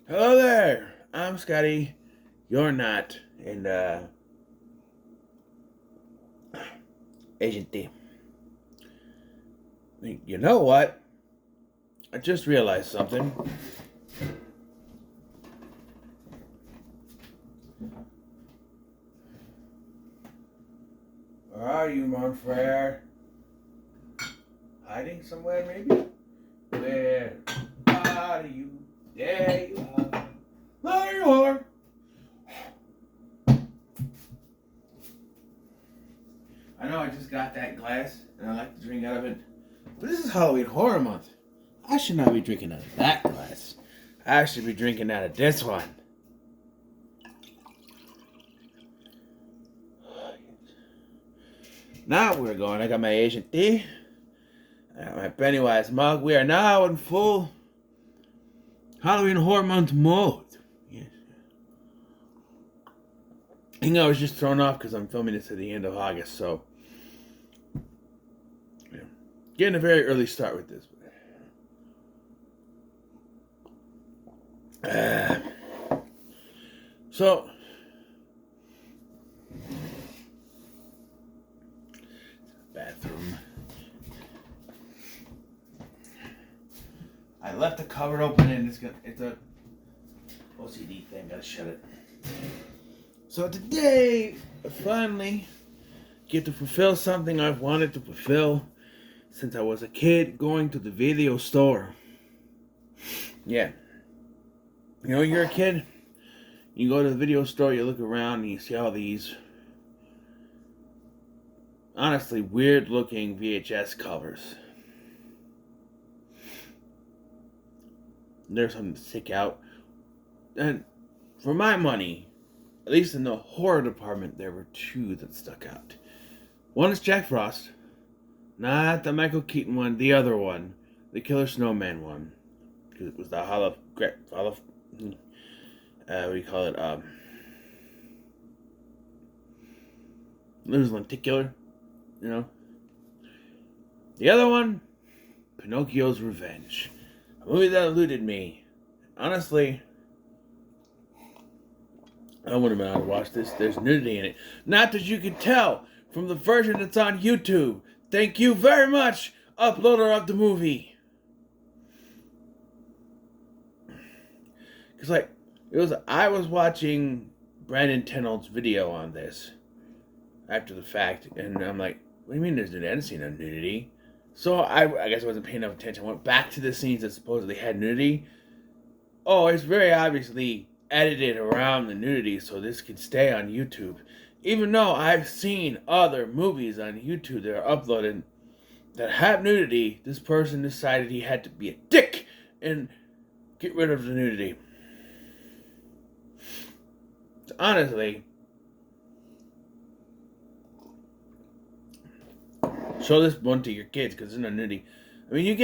Hello there. I'm Scotty. You're not. And Agent D. You know what? I just realized something. Where are you, mon frere? Hiding somewhere, maybe? Where are you? There you are. There you are. I know I just got that glass, and I like to drink out of it. But this is Halloween Horror Month. I should not be drinking out of that glass. I should be drinking out of this one. Now we're going. I got my Agent D. I got my Pennywise mug. We are now in full Halloween Horror Month mode. Yes. I think I was just thrown off because I'm filming this at the end of August, so yeah. Getting a very early start with this. So bathroom. I left the cupboard open and it's a OCD thing. Gotta shut it. So today, I finally get to fulfill something I've wanted to fulfill since I was a kid, going to the video store. Yeah. You know, you're a kid, you go to the video store, you look around, and you see all these honestly weird looking VHS covers. There's something to stick out. And for my money, at least in the horror department, there were two that stuck out. One is Jack Frost, not the Michael Keaton one, the other one, the Killer Snowman one. Because it was the what do you call it? It was lenticular, you know. The other one, Pinocchio's Revenge. A movie that eluded me. Honestly, I wouldn't have been able to watch this. There's nudity in it. Not that you can tell from the version that's on YouTube. Thank you very much, uploader of the movie. Because, like, I was watching Brandon Tenold's video on this after the fact, and I'm like, what do you mean there's nudity? I didn't see no nudity. So I guess I wasn't paying enough attention. I went back to the scenes that supposedly had nudity. Oh, it's very obviously edited around the nudity so this could stay on YouTube. Even though I've seen other movies on YouTube that are uploaded that have nudity, this person decided he had to be a dick and get rid of the nudity. So honestly, show this one to your kids because there's no nudity. I mean,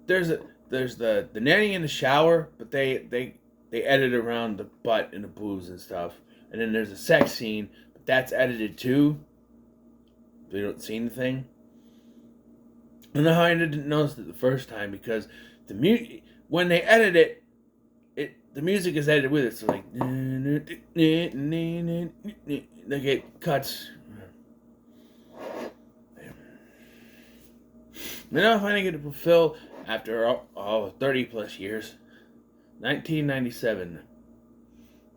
there's the nanny in the shower, but they edit around the butt and the boobs and stuff. And then there's a sex scene, but that's edited too. They don't see anything. I don't know how I didn't notice it the first time because when they edit it, the music is edited with it. So like, they get cuts. Now I finally get to fulfill after all 30 plus years. 1997.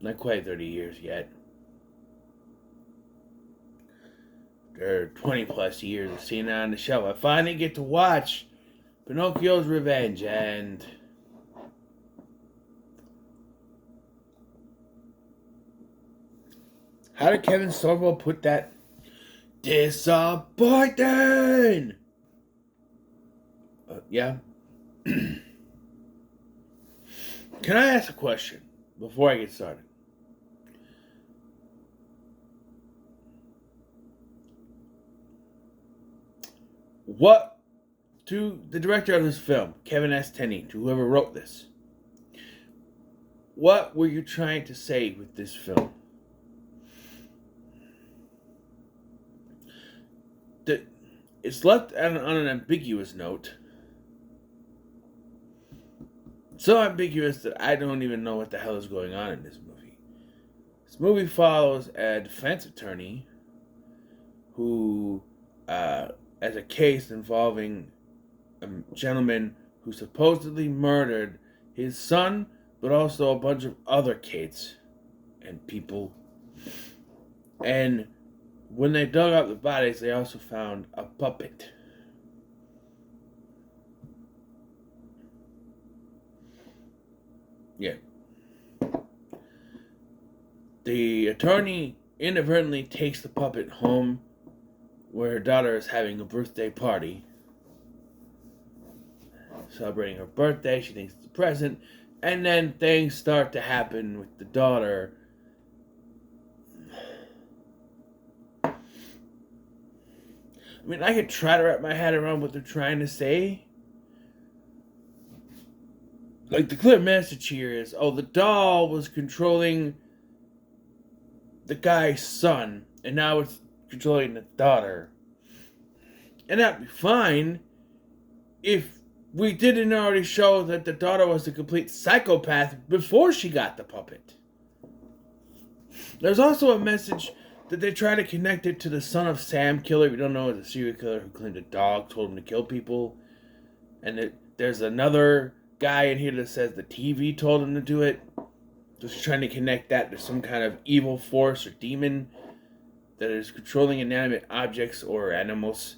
Not quite 30 years yet. After 20 plus years of seeing it on the show, I finally get to watch Pinocchio's Revenge. And how did Kevin Sorbo put that? Disappointing! Yeah. Can I ask a question before I get started? What, to the director of this film, Kevin S. Tenney, to whoever wrote this, what were you trying to say with this film? It's left on an ambiguous note. so ambiguous that I don't even know what the hell is going on in this movie. This movie follows a defense attorney who, as a case involving a gentleman who supposedly murdered his son, but also a bunch of other kids and people. And when they dug up the bodies, they also found a puppet. Yeah. The attorney inadvertently takes the puppet home where her daughter is having a birthday party. Celebrating her birthday, she thinks it's a present, and then things start to happen with the daughter. I mean, I could try to wrap my head around what they're trying to say. Like, the clear message here is, oh, the doll was controlling the guy's son, and now it's controlling the daughter. And that'd be fine if we didn't already show that the daughter was a complete psychopath before she got the puppet. There's also a message that they try to connect it to the son of Sam killer. We don't know, it's a serial killer who claimed a dog told him to kill people. And there's another guy in here that says the TV told him to do it. Just trying to connect that to some kind of evil force or demon that is controlling inanimate objects or animals.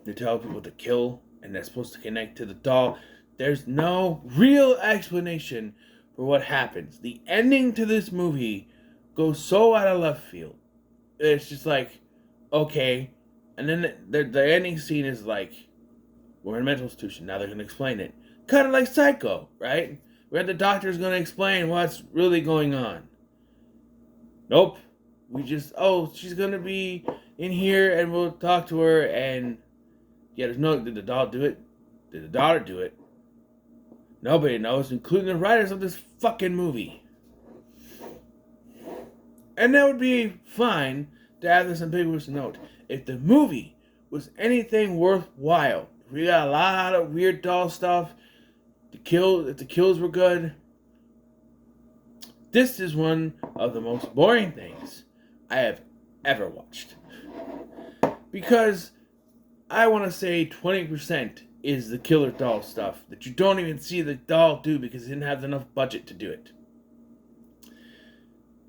They tell people to kill, and that's supposed to connect to the doll. There's no real explanation for what happens. The ending to this movie goes so out of left field. It's just like, okay. And then the ending scene is like, we're in a mental institution. Now they're going to explain it. Kind of like Psycho, right? Where the doctor's going to explain what's really going on. Nope. We just, she's going to be in here and we'll talk to her and... yeah, there's no... did the doll do it? Did the daughter do it? Nobody knows, including the writers of this fucking movie. And that would be fine to have this ambiguous note. If the movie was anything worthwhile, if we got a lot of weird doll stuff, if the kills were good, this is one of the most boring things I have ever watched. Because I want to say 20% is the killer doll stuff that you don't even see the doll do because it didn't have enough budget to do it.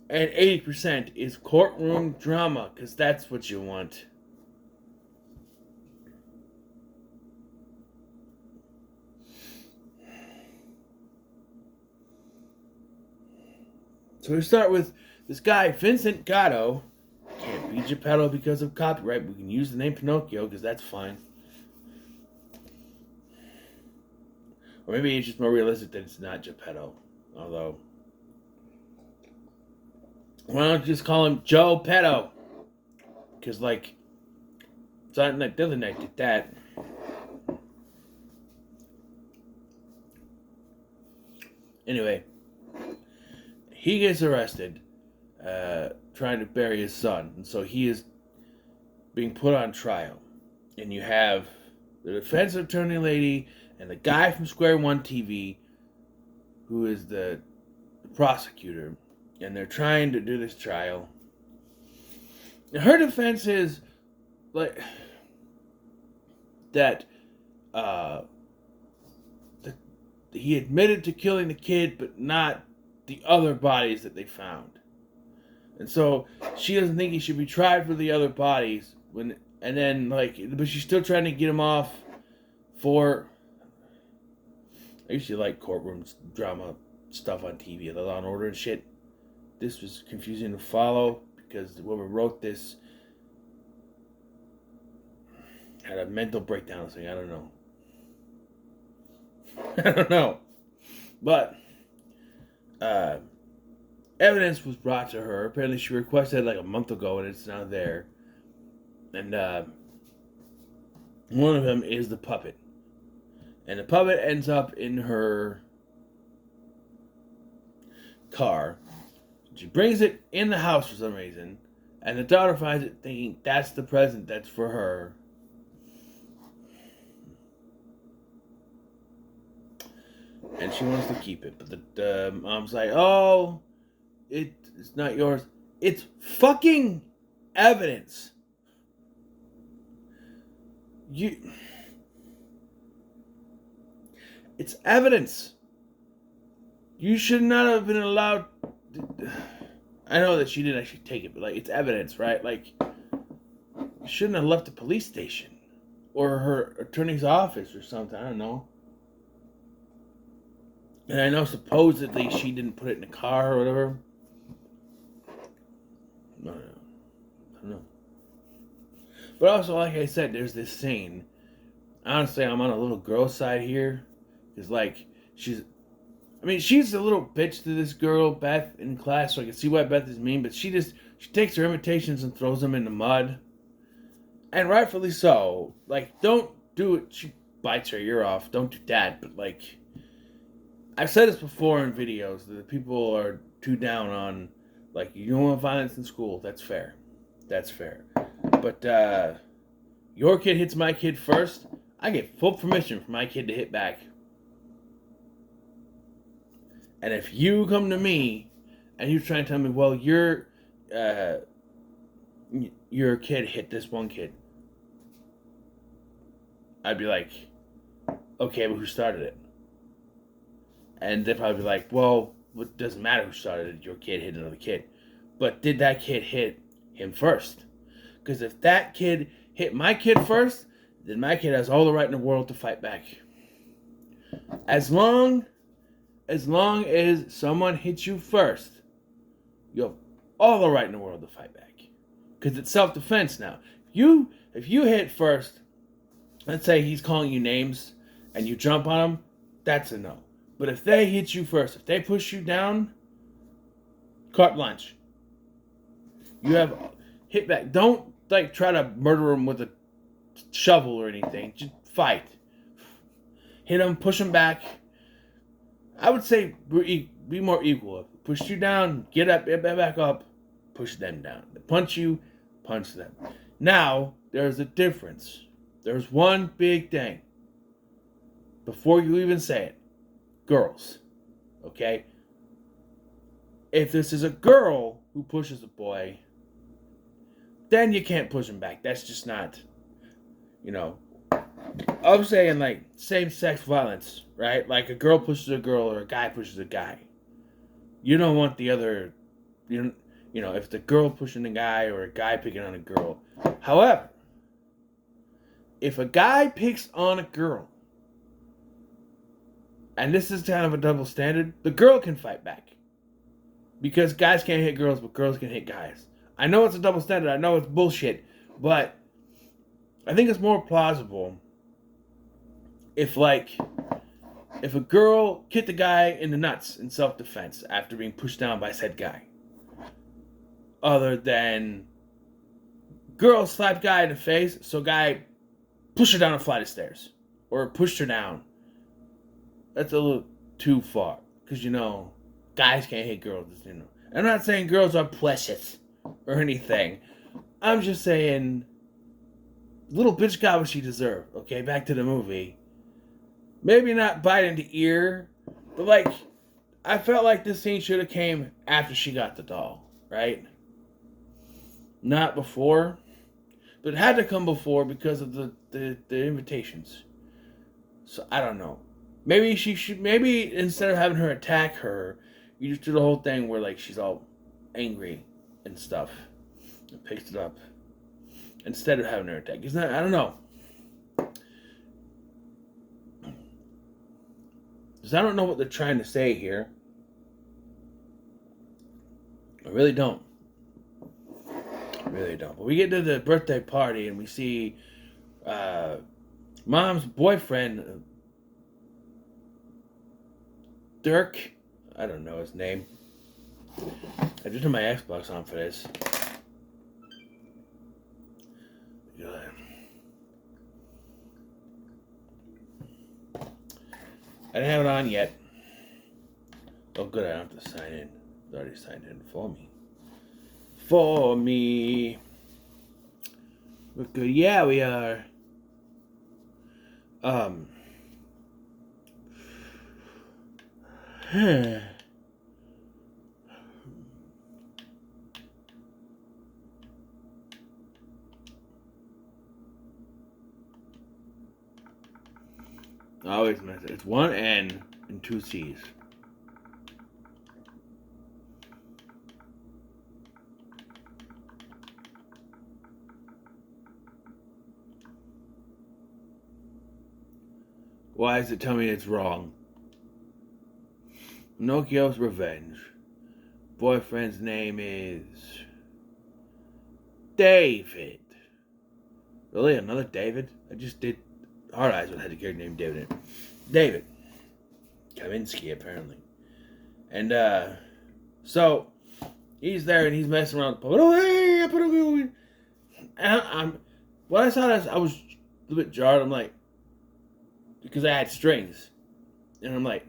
And 80% is courtroom drama because that's what you want. So we start with this guy, Vincent Gatto. Can't be Geppetto because of copyright. We can use the name Pinocchio because that's fine. Or maybe it's just more realistic that it's not Geppetto. Although, why don't you just call him Joe Petto? Because, like, something like the other night did that. Anyway, he gets arrested trying to bury his son. And so he is being put on trial. And you have the defense attorney lady and the guy from Square One TV who is the prosecutor. And they're trying to do this trial. And her defense is like that he admitted to killing the kid, but not the other bodies that they found. And so she doesn't think he should be tried for the other bodies. But she's still trying to get him off for... I usually like courtroom drama stuff on TV, the Law and Order and shit. This was confusing to follow because whoever wrote this had a mental breakdown or something. I don't know. I don't know. But evidence was brought to her. Apparently she requested it like a month ago and it's not there. And one of them is the puppet. And the puppet ends up in her car. She brings it in the house for some reason. And the daughter finds it thinking that's the present that's for her. and she wants to keep it. But the mom's like, "Oh, it's not yours. It's fucking evidence. You, it's evidence. You should not have been allowed." I know that she didn't actually take it, but like, it's evidence, right? Like, you shouldn't have left the police station or her attorney's office or something. I don't know. And I know supposedly she didn't put it in the car or whatever. No, I don't know. But also, like I said, there's this scene. Honestly, I'm on a little girl side here. Because, like, she's a little bitch to this girl, Beth, in class, so I can see why Beth is mean, but she takes her invitations and throws them in the mud. And rightfully so. Like, don't do it. She bites her ear off. Don't do that. But, like, I've said this before in videos that people are too down on, like, you don't want violence in school. That's fair. That's fair. But, your kid hits my kid first, I get full permission for my kid to hit back. And if you come to me and you try and tell me, well, your kid hit this one kid, I'd be like, okay, but who started it? And they'd probably be like, well, it doesn't matter who started it. Your kid hit another kid. But did that kid hit him first? Because if that kid hit my kid first, then my kid has all the right in the world to fight back. As long as someone hits you first, you have all the right in the world to fight back. Because it's self-defense now. If you hit first, let's say he's calling you names, and you jump on him, that's a no. But if they hit you first, if they push you down, carte blanche. You have hit back. Don't like try to murder him with a shovel or anything. Just fight. Hit him, push him back. I would say be more equal. Push you down, get back up, push them down. They punch you, punch them. Now, there's a difference. There's one big thing. Before you even say it. Girls. Okay? If this is a girl who pushes a boy, then you can't push him back. That's just not, I'm saying like same-sex violence, right? Like a girl pushes a girl or a guy pushes a guy. You don't want the other, if the girl pushing a guy or a guy picking on a girl. However, if a guy picks on a girl, and this is kind of a double standard, the girl can fight back. Because guys can't hit girls, but girls can hit guys. I know it's a double standard. I know it's bullshit. But I think it's more plausible if a girl kicked a guy in the nuts in self-defense after being pushed down by said guy. Other than girl slapped guy in the face, so guy pushed her down a flight of stairs. Or pushed her down. That's a little too far. Because, guys can't hit girls, I'm not saying girls are precious or anything. I'm just saying, little bitch got what she deserved. Okay, back to the movie. Maybe not biting the ear, but I felt like this scene should have came after she got the doll, right? Not before, but it had to come before because of the invitations. So I don't know. Maybe maybe instead of having her attack her, you just do the whole thing where she's all angry and stuff and picks it up instead of having her attack. I don't know. Because I don't know what they're trying to say here. I really don't. But we get to the birthday party and we see Mom's boyfriend, Dirk. I don't know his name. I just turned my Xbox on for this. I didn't have it on yet. Oh, good, I don't have to sign in. It's already signed in for me. We're good. Yeah, we are. I always mess it. It's one N and two C's. Why does it tell me it's wrong? Pinocchio's Revenge. Boyfriend's name is David. Really? Another David? I just did Hard Eyes with had a character named David in it. David. Kavinsky, apparently. And, so, he's there and he's messing around with the puppet. Oh, hey, I put a... And when I saw this, I was a little bit jarred. I'm like, because I had strings. And I'm like,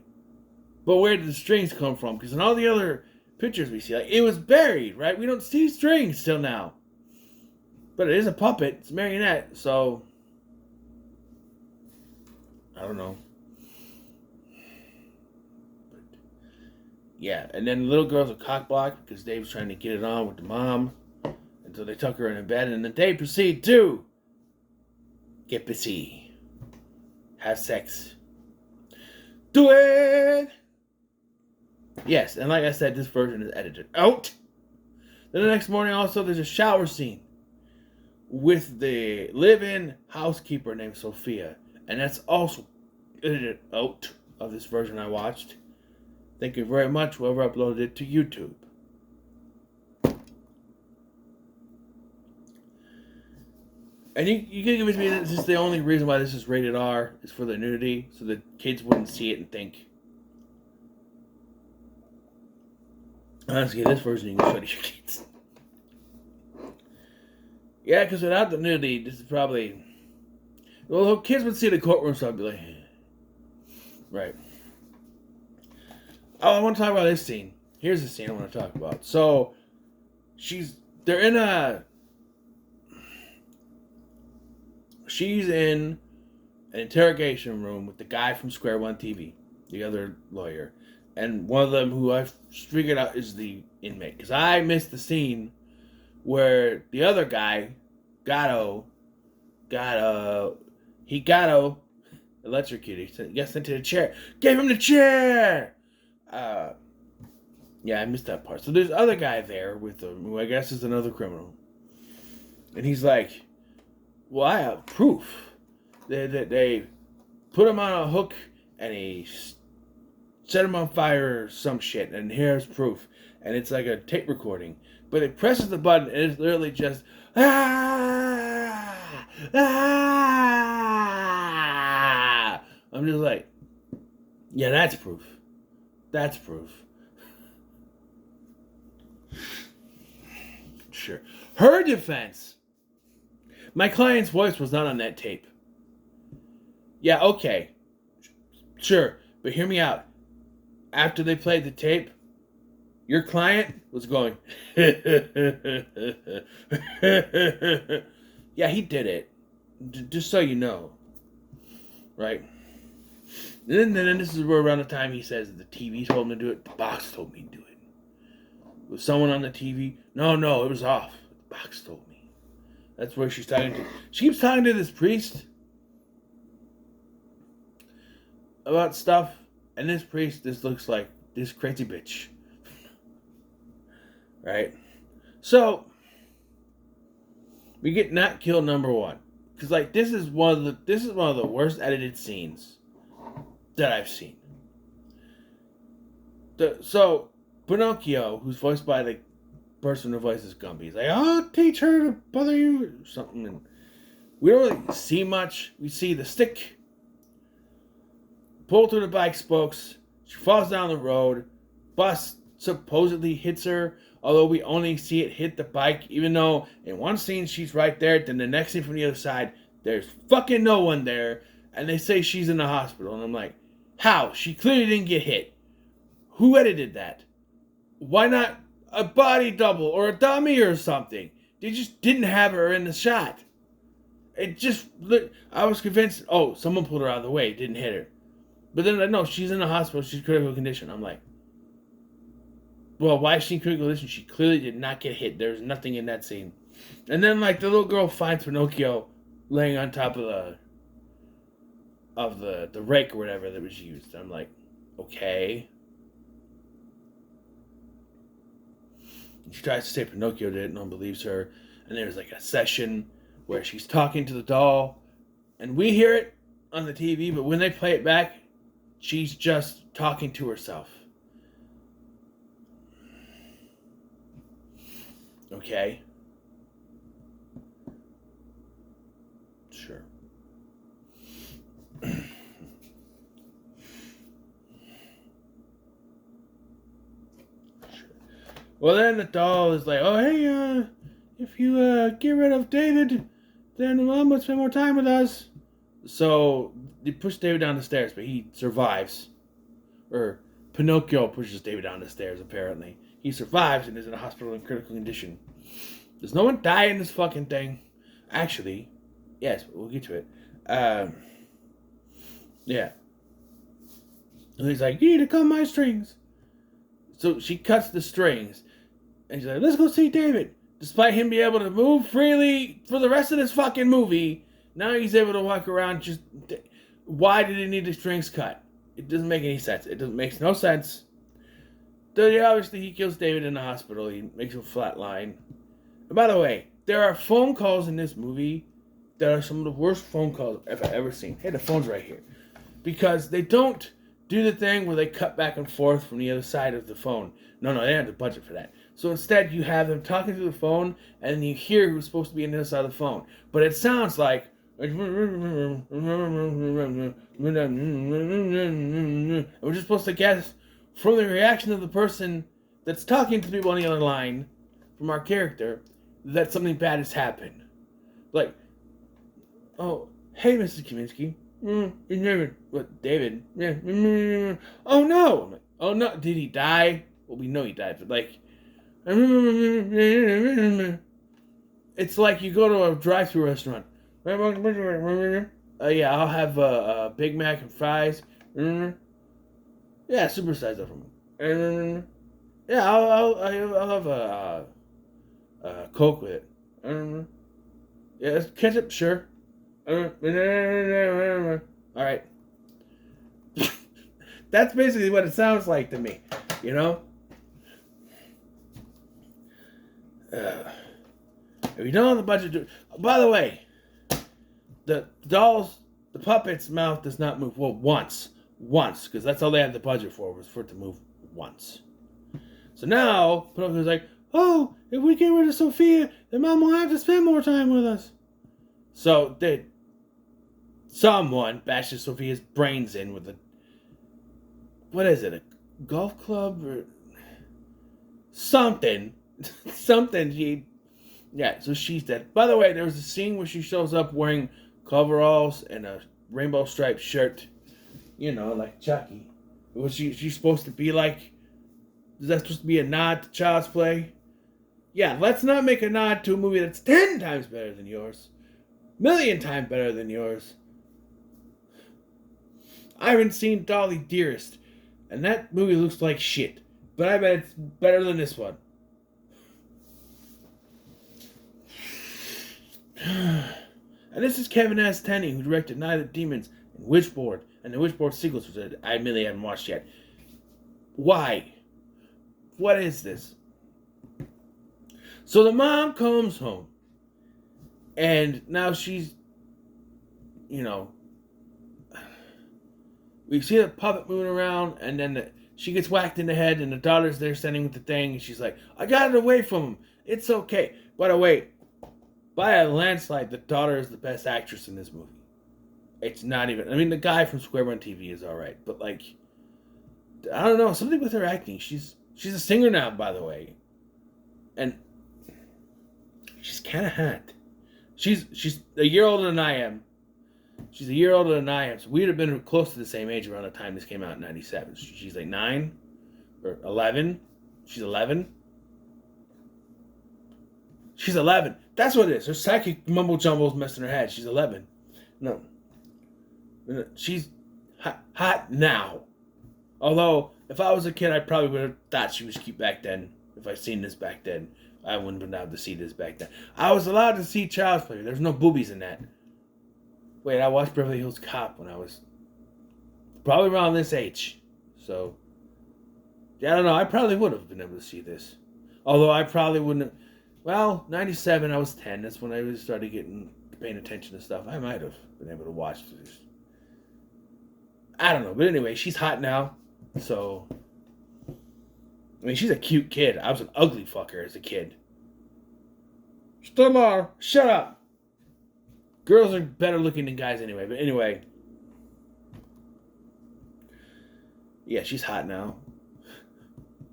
but where did the strings come from? Because in all the other pictures we see, like, it was buried, right? We don't see strings till now. But it is a puppet. It's a marionette, so... I don't know. But, yeah, and then the little girl's a cockblock because Dave's trying to get it on with the mom. Until they tuck her in bed, and then they proceed to get busy. Have sex. Do it! Yes, and like I said, this version is edited out. Then the next morning also there's a shower scene with the live-in housekeeper named Sophia. And that's also edited out of this version I watched. Thank you very much, whoever uploaded it to YouTube. And you can give it to me that this is the only reason why this is rated R is for the nudity, so the kids wouldn't see it and think. Honestly, this version you can show to your kids. Yeah, because without the nudity, this is probably... Well, kids would see the courtroom, so I'd be like... Right. Oh, I want to talk about this scene. Here's the scene I want to talk about. So, they're in a... She's in an interrogation room with the guy from Square One TV, the other lawyer. And one of them who I've figured out is the inmate. Because I missed the scene where the other guy, Gatto, electrocuted. He got sent to the chair. Gave him the chair! Yeah, I missed that part. So there's other guy there with him, who I guess is another criminal. And he's like, well, I have proof. They put him on a hook and he set him on fire or some shit. And here's proof. And it's like a tape recording. But it presses the button and it's literally just, ah! Ah! I'm just like, yeah, that's proof. That's proof. Sure. Her defense. My client's voice was not on that tape. Yeah, okay. Sure, but hear me out. After they played the tape, your client was going, yeah, he did it. Just so you know. Right? And then this is where around the time he says the TV told him to do it, the box told me to do it. Was someone on the TV? No, it was off. The box told me. That's where she's talking to. She keeps talking to this priest about stuff. And this priest, this looks like this crazy bitch. Right? So, we get not killed number one. Because, like, this is one of the worst edited scenes that I've seen. So, Pinocchio, who's voiced by the person who voices Gumby, is like, I'll teach her to bother you, or something. And we don't really see much. We see the stick pull through the bike spokes. She falls down the road. Bus supposedly hits her, although we only see it hit the bike, even though in one scene she's right there, then the next scene from the other side, there's fucking no one there, and they say she's in the hospital. And I'm like, how? She clearly didn't get hit. Who edited that? Why not a body double or a dummy or something? They just didn't have her in the shot. It just, I was convinced, oh, someone pulled her out of the way, didn't hit her. But then, no, she's in the hospital. She's in critical condition. I'm like, well, why is she in critical condition? She clearly did not get hit. There's nothing in that scene. And then, like, the little girl finds Pinocchio laying on top of the rake or whatever that was used. I'm like, okay. She tries to say Pinocchio did it. No one believes her. And there's like a session where she's talking to the doll, and we hear it on the TV, but when they play it back, she's just talking to herself. Okay. Sure. Well, then the doll is like, oh, hey, if you get rid of David, then Mom will spend more time with us. So they push David down the stairs, but he survives. Or Pinocchio pushes David down the stairs, apparently. He survives and is in a hospital in critical condition. Does no one die in this fucking thing? Actually, yes, we'll get to it. Yeah. And he's like, you need to cut my strings. So she cuts the strings. And she's like, let's go see David. Despite him being able to move freely for the rest of this fucking movie, now he's able to walk around just... Why did he need the strings cut? It doesn't make any sense. Makes no sense. Obviously, he kills David in the hospital. He makes him flatline. And by the way, there are phone calls in this movie that are some of the worst phone calls I've ever seen. Hey, the phone's right here. Because they don't do the thing where they cut back and forth from the other side of the phone. No, they don't have the budget for that. So instead, you have them talking through the phone, and then you hear who's supposed to be on the other side of the phone. But it sounds like... We're just supposed to guess from the reaction of the person that's talking to people on the other line, from our character, that something bad has happened. Like, oh, hey, Mrs. Kaminsky. What, David? Yeah. Oh, no. Oh, no. Did he die? Well, we know he died, but like... It's like you go to a drive-thru restaurant. Yeah, I'll have a Big Mac and fries. Yeah, supersize that for me. Yeah, I'll have a Coke with it. Yeah, ketchup, sure. All right. That's basically what it sounds like to me, you know? If you don't have the budget, by the way, the puppet's mouth does not move. Well, once, because that's all they had the budget for, was for it to move once. So now, Pinocchio's like, oh, if we get rid of Sophia, then Mom will have to spend more time with us. So someone bashes Sophia's brains in with what is it, a golf club or something? So she's dead. By the way, there was a scene where she shows up wearing coveralls and a rainbow striped shirt, like Chucky. Was she's supposed to be like? Is that supposed to be a nod to Child's Play? Yeah, let's not make a nod to a movie that's 10 times better than yours, million times better than yours. I haven't seen Dolly Dearest, and that movie looks like shit, but I bet it's better than this one. And this is Kevin S. Tenney, who directed Night of the Demons and Witchboard, and the Witchboard sequels, which I admittedly haven't watched yet. Why? What is this? So the mom comes home, and now she's, we see the puppet moving around, and then she gets whacked in the head, and the daughter's there standing with the thing, and she's like, I got it away from him. It's okay. By the way, by a landslide, the daughter is the best actress in this movie. It's not even... the guy from Square One TV is alright, but I don't know, something with her acting. She's a singer now, by the way. And she's kind of hot. She's a year older than I am. She's a year older than I am, so we'd have been close to the same age around the time this came out in 97. She's like 9 or 11. She's 11. She's 11. That's what it is. Her psychic mumble jumble is messing her head. She's 11. No. She's hot now. Although, if I was a kid, I probably would have thought she was cute back then. If I'd seen this back then, I wouldn't have been allowed to see this back then. I was allowed to see Child's Play. There's no boobies in that. Wait, I watched Beverly Hills Cop when I was probably around this age. So, yeah, I don't know. I probably would have been able to see this. Although I probably wouldn't have. Well, 97, I was 10. That's when I really started paying attention to stuff. I might have been able to watch this. I don't know. But anyway, she's hot now. So, I mean, she's a cute kid. I was an ugly fucker as a kid. Still are. Shut up. Girls are better looking than guys anyway. But anyway. Yeah, she's hot now.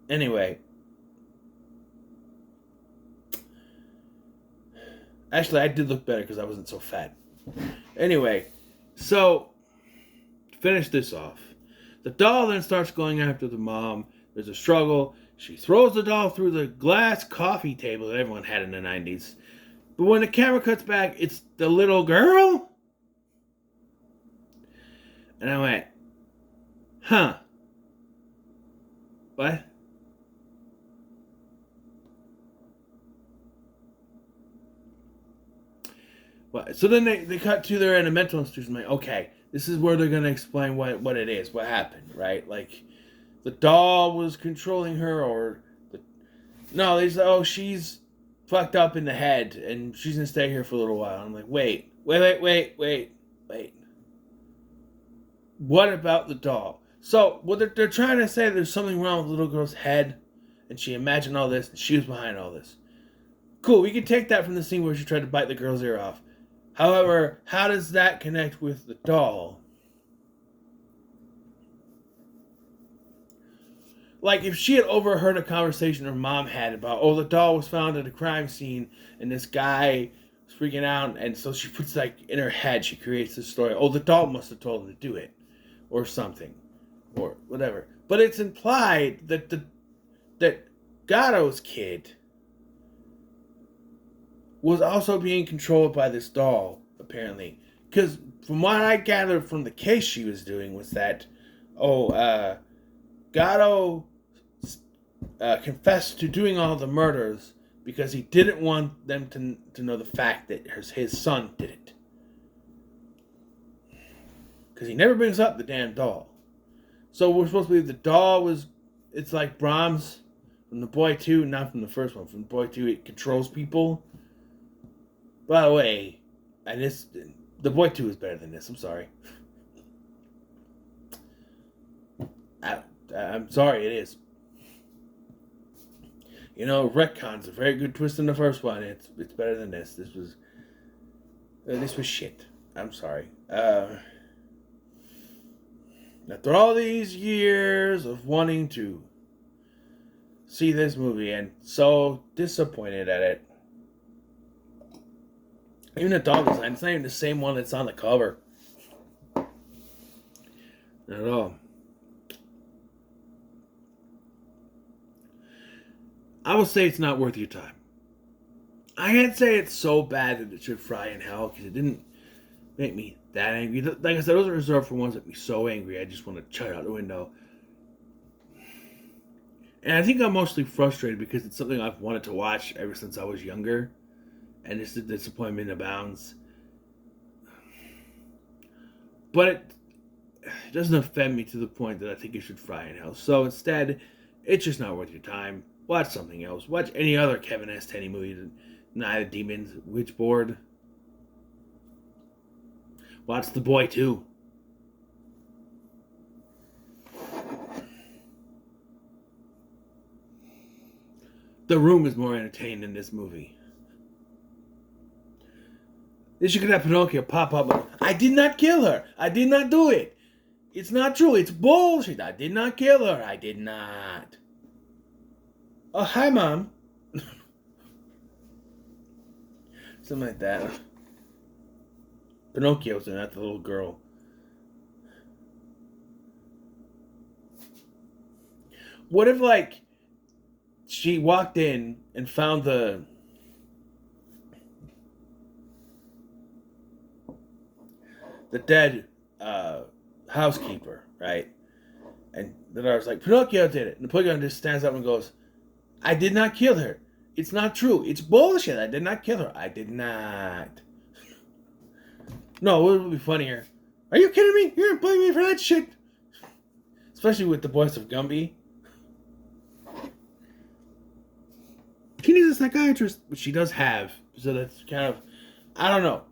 Anyway. Actually, I did look better because I wasn't so fat. Anyway, so, to finish this off. The doll then starts going after the mom. There's a struggle. She throws the doll through the glass coffee table that everyone had in the 90s. But when the camera cuts back, it's the little girl? And I went, huh. What? So then they cut to they're in a mental institution. Like, okay, this is where they're going to explain what it is, what happened, right? Like, the doll was controlling her, or... No, they say, oh, she's fucked up in the head, and she's going to stay here for a little while. I'm like, wait. What about the doll? So, what they're trying to say, there's something wrong with the little girl's head, and she imagined all this, and she was behind all this. Cool, we can take that from the scene where she tried to bite the girl's ear off. However, how does that connect with the doll? Like, if she had overheard a conversation her mom had about, oh, the doll was found at a crime scene, and this guy was freaking out, and so she puts, like, in her head, she creates this story. Oh, the doll must have told her to do it, or something, or whatever. But it's implied that that Gatto's kid was also being controlled by this doll, apparently. Because from what I gathered from the case she was doing was that, Gatto confessed to doing all the murders because he didn't want them to know the fact that his son did it. Because he never brings up the damn doll. So we're supposed to believe the doll was, it's like Brahms from The Boy 2, not from the first one. From The Boy 2, it controls people. By the way, The Boy 2 is better than this. I'm sorry. I'm sorry, it is. You know, retcon's a very good twist in the first one. It's better than this. This was shit. I'm sorry. After all these years of wanting to see this movie and so disappointed at it. Even the doll design, it's not even the same one that's on the cover. Not at all. I will say it's not worth your time. I can't say it's so bad that it should fry in hell, because it didn't make me that angry. Like I said, those are reserved for ones that make me so angry I just want to chuck it out the window. And I think I'm mostly frustrated because it's something I've wanted to watch ever since I was younger. And it's the disappointment abounds. But it doesn't offend me to the point that I think it should fry in hell. So instead, it's just not worth your time. Watch something else. Watch any other Kevin S. Tenney movie. Night of the Demons, Witchboard. Watch The Boy 2. The Room is more entertaining than this movie. Then you could have Pinocchio pop up. I did not kill her. I did not do it. It's not true. It's bullshit. I did not kill her. I did not. Oh, hi, Mom. Something like that. Pinocchio's not the little girl. What if, like, she walked in and found the dead housekeeper, right? And the daughter's like, Pinocchio did it. And the Pinocchio just stands up and goes, I did not kill her. It's not true. It's bullshit. I did not kill her. I did not. No, it would be funnier. Are you kidding me? You're gonna blame me for that shit? Especially with the voice of Gumby. She needs a psychiatrist, which she does have. So that's kind of, I don't know.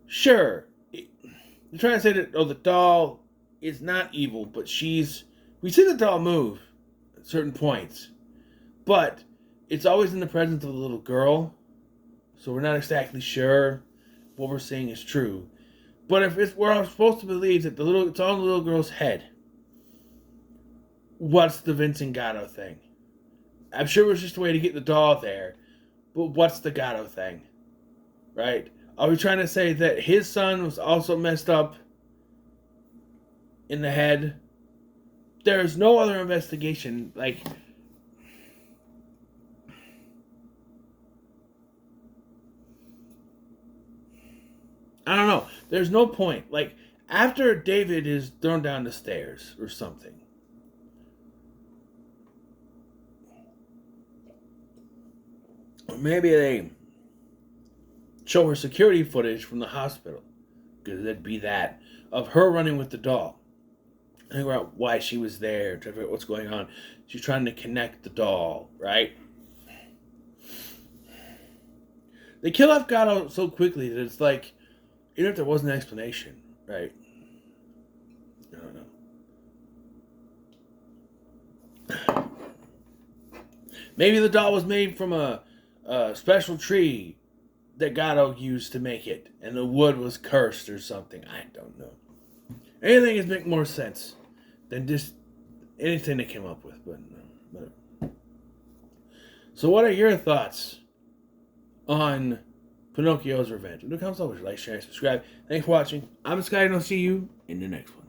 Sure, you're trying to say that, the doll is not evil, but we see the doll move at certain points. But it's always in the presence of the little girl. So we're not exactly sure what we're saying is true. But if we're supposed to believe that it's all in the little girl's head, what's the Vincent Gatto thing? I'm sure it was just a way to get the doll there, but what's the Gatto thing? Right? Are we trying to say that his son was also messed up in the head? There's no other investigation. Like, I don't know. There's no point. Like, after David is thrown down the stairs or something, maybe they show her security footage from the hospital, because it'd be that of her running with the doll. Figure out why she was there, figure out what's going on. She's trying to connect the doll, right? They kill off Gatto so quickly that it's like, even if there was an explanation, right? I don't know. Maybe the doll was made from a special tree that Gatto used to make it, and the wood was cursed or something. I don't know. Anything is make more sense than just anything they came up with, but whatever. So, what are your thoughts on Pinocchio's Revenge? When it comes over, like, share, and subscribe. Thanks for watching. I'm Sky, and I'll see you in the next one.